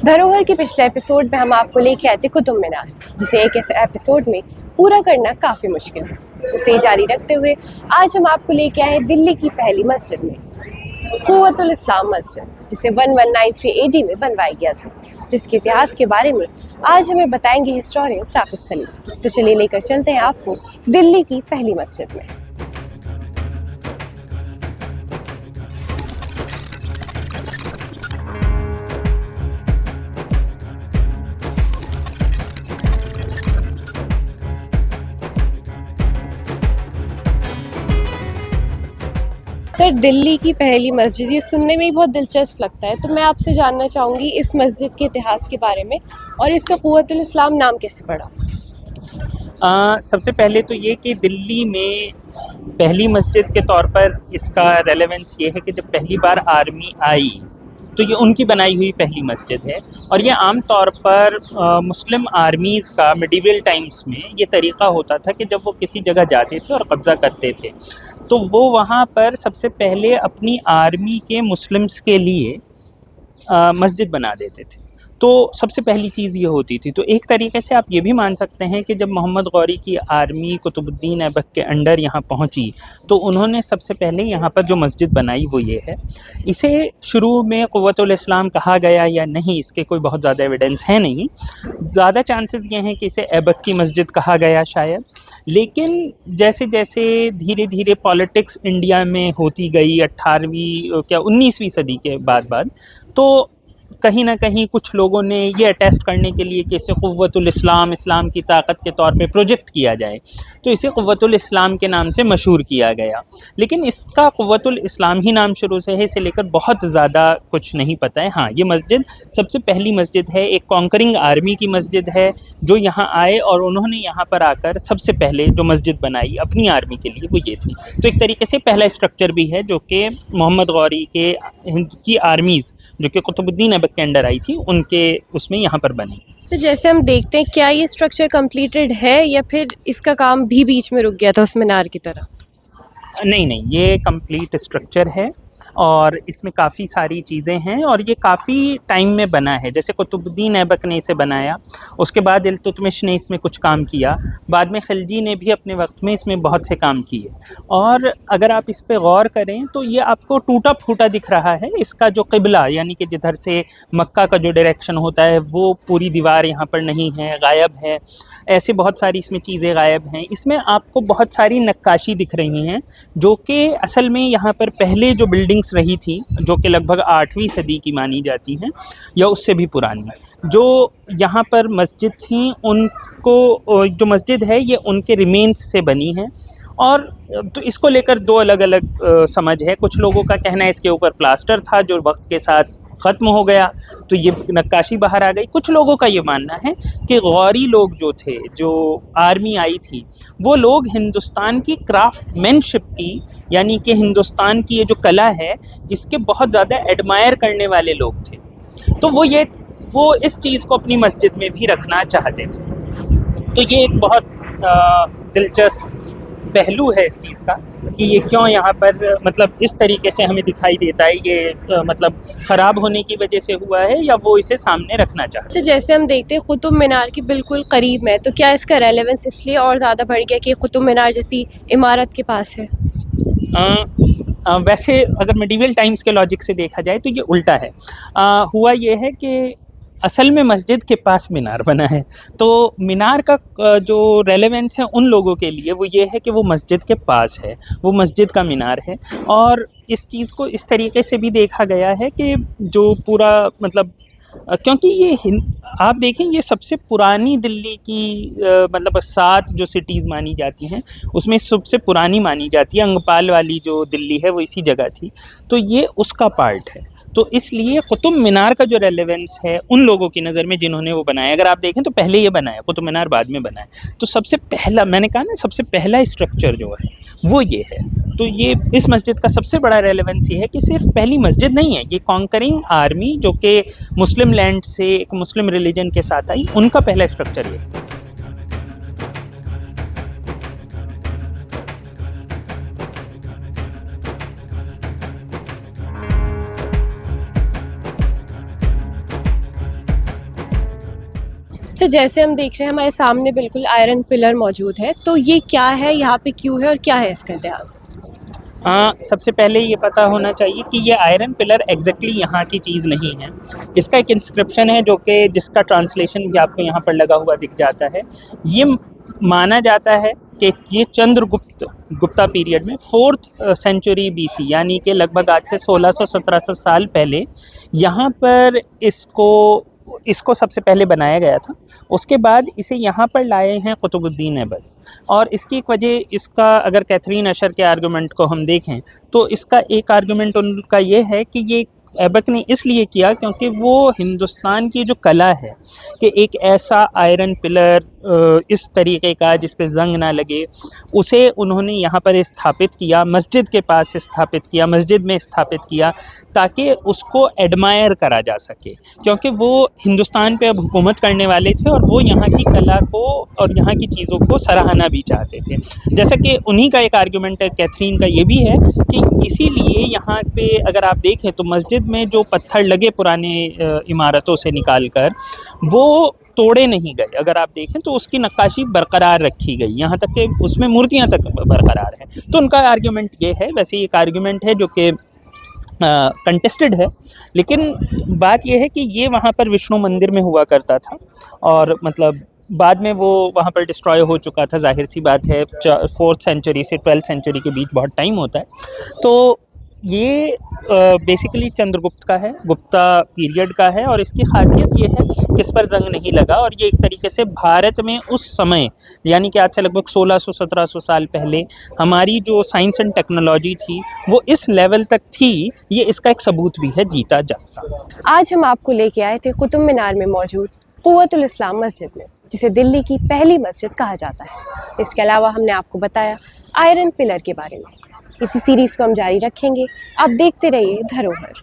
धरोहर के पिछले एपिसोड में हम आपको लेके आए थे कुतुब मीनार, जिसे एक ऐसे एपिसोड में पूरा करना काफ़ी मुश्किल है। उसे जारी रखते हुए आज हम आपको लेके आए हैं दिल्ली की पहली मस्जिद में, कुव्वतुल इस्लाम मस्जिद, जिसे 1193 AD में बनवाया गया था, जिसके इतिहास के बारे में आज हमें बताएंगे हिस्टोरियन साकिब सलीम। तो चलिए लेकर चलते हैं आपको दिल्ली की पहली मस्जिद में। सर, दिल्ली की पहली मस्जिद, ये सुनने में ही बहुत दिलचस्प लगता है, तो मैं आपसे जानना चाहूँगी इस मस्जिद के इतिहास के बारे में और इसका कुव्वतुल इस्लाम नाम कैसे पड़ा। सबसे पहले तो ये कि दिल्ली में पहली मस्जिद के तौर पर इसका रेलेवेंस ये है कि जब पहली बार आर्मी आई तो ये उनकी बनाई हुई पहली मस्जिद है। और ये आम तौर पर मुस्लिम आर्मीज़ का मिडीवल टाइम्स में ये तरीक़ा होता था कि जब वो किसी जगह जाते थे और कब्ज़ा करते थे तो वो वहाँ पर सबसे पहले अपनी आर्मी के मुस्लिम्स के लिए मस्जिद बना देते थे। तो सबसे पहली चीज़ ये होती थी। तो एक तरीके से आप ये भी मान सकते हैं कि जब मोहम्मद गौरी की आर्मी कुतुबुद्दीन ऐबक के अंडर यहाँ पहुँची तो उन्होंने सबसे पहले यहाँ पर जो मस्जिद बनाई वो ये है। इसे शुरू में कुव्वतुल इस्लाम कहा गया या नहीं, इसके कोई बहुत ज़्यादा एविडेंस है नहीं। ज़्यादा चांसेस ये हैं कि इसे ऐबक की मस्जिद कहा गया शायद। लेकिन जैसे जैसे धीरे धीरे पॉलिटिक्स इंडिया में होती गई 18वीं क्या 19वीं सदी के बाद तो कहीं ना कहीं कुछ लोगों ने ये अटेस्ट करने के लिए कि इसे कुव्वतुल इस्लाम, इस्लाम की ताकत के तौर पे प्रोजेक्ट किया जाए, तो इसे कुव्वतुल इस्लाम के नाम से मशहूर किया गया। लेकिन इसका कुव्वतुल इस्लाम ही नाम शुरू से है, इसे लेकर बहुत ज़्यादा कुछ नहीं पता है। हाँ, ये मस्जिद सबसे पहली मस्जिद है, एक कॉन्करिंग आर्मी की मस्जिद है जो यहाँ आए और उन्होंने यहाँ पर आकर सबसे पहले जो मस्जिद बनाई अपनी आर्मी के लिए वो ये थी। तो एक तरीके से पहला स्ट्रक्चर भी है जो कि मोहम्मद गौरी के की आर्मीज़ जो कि कुतुबुद्दीन ऐबक के अंडर आई थी उनके उसमें यहाँ पर बनी। तो जैसे हम देखते हैं, क्या ये स्ट्रक्चर कंप्लीटेड है या फिर इसका काम भी बीच में रुक गया था उस मीनार की तरह? नहीं, ये कंप्लीट स्ट्रक्चर है और इसमें काफ़ी सारी चीज़ें हैं और ये काफ़ी टाइम में बना है। जैसे कुतुबुद्दीन ऐबक ने इसे बनाया, उसके बाद इल्तुतमिश ने इसमें कुछ काम किया, बाद में खिलजी ने भी अपने वक्त में इसमें बहुत से काम किए। और अगर आप इस पे गौर करें तो ये आपको टूटा फूटा दिख रहा है। इसका जो क़िबला यानी कि जिधर से मक्का का जो डायरेक्शन होता है वो पूरी दीवार यहाँ पर नहीं है, गायब है। ऐसे बहुत सारी इसमें चीज़ें गायब हैं। इसमें आपको बहुत सारी नक्काशी दिख रही हैं जो कि असल में यहाँ पर पहले जो बिल्डिंग्स रही थी जो कि लगभग 8वीं सदी की मानी जाती हैं या उससे भी पुरानी, जो यहाँ पर मस्जिद थी उनको जो मस्जिद है ये उनके रिमेन्स से बनी है। और तो इसको लेकर दो अलग अलग समझ है। कुछ लोगों का कहना है इसके ऊपर प्लास्टर था जो वक्त के साथ ख़त्म हो गया तो ये नक्काशी बाहर आ गई। कुछ लोगों का ये मानना है कि गौरी लोग जो थे, जो आर्मी आई थी, वो लोग हिंदुस्तान की क्राफ्टमैनशिप की यानी कि हिंदुस्तान की ये जो कला है इसके बहुत ज़्यादा एडमायर करने वाले लोग थे। तो वो इस चीज़ को अपनी मस्जिद में भी रखना चाहते थे। तो ये एक बहुत दिलचस्प पहलू है इस चीज़ का कि ये क्यों यहाँ पर मतलब इस तरीके से हमें दिखाई देता है। ये मतलब ख़राब होने की वजह से हुआ है या वो इसे सामने रखना चाहते हैं। जैसे हम देखते हैं कुतुब मीनार की बिल्कुल करीब में, तो क्या इसका रेलेवेंस इसलिए और ज़्यादा बढ़ गया कि कुतुब मीनार जैसी इमारत के पास है? वैसे अगर मिडीवल टाइम्स के लॉजिक से देखा जाए तो ये उल्टा है। हुआ ये है कि असल में मस्जिद के पास मीनार बना है, तो मीनार का जो रेलेवेंस है उन लोगों के लिए वो ये है कि वो मस्जिद के पास है, वो मस्जिद का मीनार है। और इस चीज़ को इस तरीके से भी देखा गया है कि जो पूरा मतलब क्योंकि ये आप देखें ये सबसे पुरानी दिल्ली की मतलब 7 जो सिटीज़ मानी जाती हैं उसमें सबसे पुरानी मानी जाती है। अंगपाल वाली जो दिल्ली है वो इसी जगह थी, तो ये उसका पार्ट है। तो इसलिए कुतुब मीनार का जो रेलेवेंस है उन लोगों की नज़र में जिन्होंने वो बनाया, अगर आप देखें तो पहले ये बनाया, कुतुब मीनार बाद में बना है। तो सबसे पहला मैंने कहा ना, सबसे पहला स्ट्रक्चर जो है वो ये है। तो ये इस मस्जिद का सबसे बड़ा रेलेवेंस ये है कि सिर्फ पहली मस्जिद नहीं है, ये कॉन्करिंग आर्मी जो कि मुस्लिम लैंड से एक मुस्लिम रिलीजन के साथ आई, उनका पहला स्ट्रक्चर ये है। सर जैसे हम देख रहे हैं हमारे सामने बिल्कुल आयरन पिलर मौजूद है, तो ये क्या है, यहाँ पे क्यों है और क्या है इसका इतिहास? सबसे पहले ये पता होना चाहिए कि ये आयरन पिलर एग्जैक्टली यहाँ की चीज़ नहीं है। इसका एक इंस्क्रिप्शन है जो कि जिसका ट्रांसलेशन भी आपको यहाँ पर लगा हुआ दिख जाता है। ये माना जाता है कि ये गुप्ता पीरियड में 4th सेंचुरी BC यानी कि लगभग आज से 1600-1700 साल पहले यहाँ पर इसको सबसे पहले बनाया गया था। उसके बाद इसे यहाँ पर लाए हैं कुतुबुद्दीन ऐबक, और इसकी एक वजह, इसका अगर कैथरीन अशर के आर्गुमेंट को हम देखें तो इसका एक आर्गुमेंट उनका ये है कि ये ऐबक ने इसलिए किया क्योंकि वो हिंदुस्तान की जो कला है कि एक ऐसा आयरन पिलर इस तरीके का जिस पे जंग ना लगे, उसे उन्होंने यहाँ पर स्थापित किया, मस्जिद के पास स्थापित किया, मस्जिद में स्थापित किया, ताकि उसको एडमायर करा जा सके, क्योंकि वो हिंदुस्तान पे अब हुकूमत करने वाले थे और वो यहाँ की कला को और यहाँ की चीज़ों को सराहना भी चाहते थे। जैसा कि उन्हीं का एक आर्गुमेंट है कैथरीन का ये भी है कि इसीलिए यहाँ पे अगर आप देखें तो मस्जिद में जो पत्थर लगे पुराने इमारतों से निकाल कर, वो तोड़े नहीं गए। अगर आप देखें तो उसकी नक्काशी बरकरार रखी गई, यहाँ तक कि उसमें मूर्तियाँ तक बरकरार हैं। तो उनका आर्गुमेंट ये है, वैसे एक आर्गुमेंट है जो कि कंटेस्टेड है, लेकिन बात यह है कि ये वहाँ पर विष्णु मंदिर में हुआ करता था और मतलब बाद में वो वहाँ पर डिस्ट्रॉय हो चुका था। जाहिर सी बात है 4th सेंचुरी से 12th सेंचुरी के बीच बहुत टाइम होता है। तो ये बेसिकली चंद्रगुप्त का है, गुप्ता पीरियड का है, और इसकी खासियत ये है कि इस पर जंग नहीं लगा, और ये एक तरीके से भारत में उस समय यानी कि आज से लगभग 1600-1700 साल पहले हमारी जो साइंस एंड टेक्नोलॉजी थी वो इस लेवल तक थी, ये इसका एक सबूत भी है जीता जागता। आज हम आपको लेके आए थे कुतुब मीनार में मौजूद कुव्वतुल इस्लाम मस्जिद में, जिसे दिल्ली की पहली मस्जिद कहा जाता है। इसके अलावा हमने आपको बताया आयरन पिलर के बारे में। इसी सीरीज़ को हम जारी रखेंगे, आप देखते रहिए धरोहर।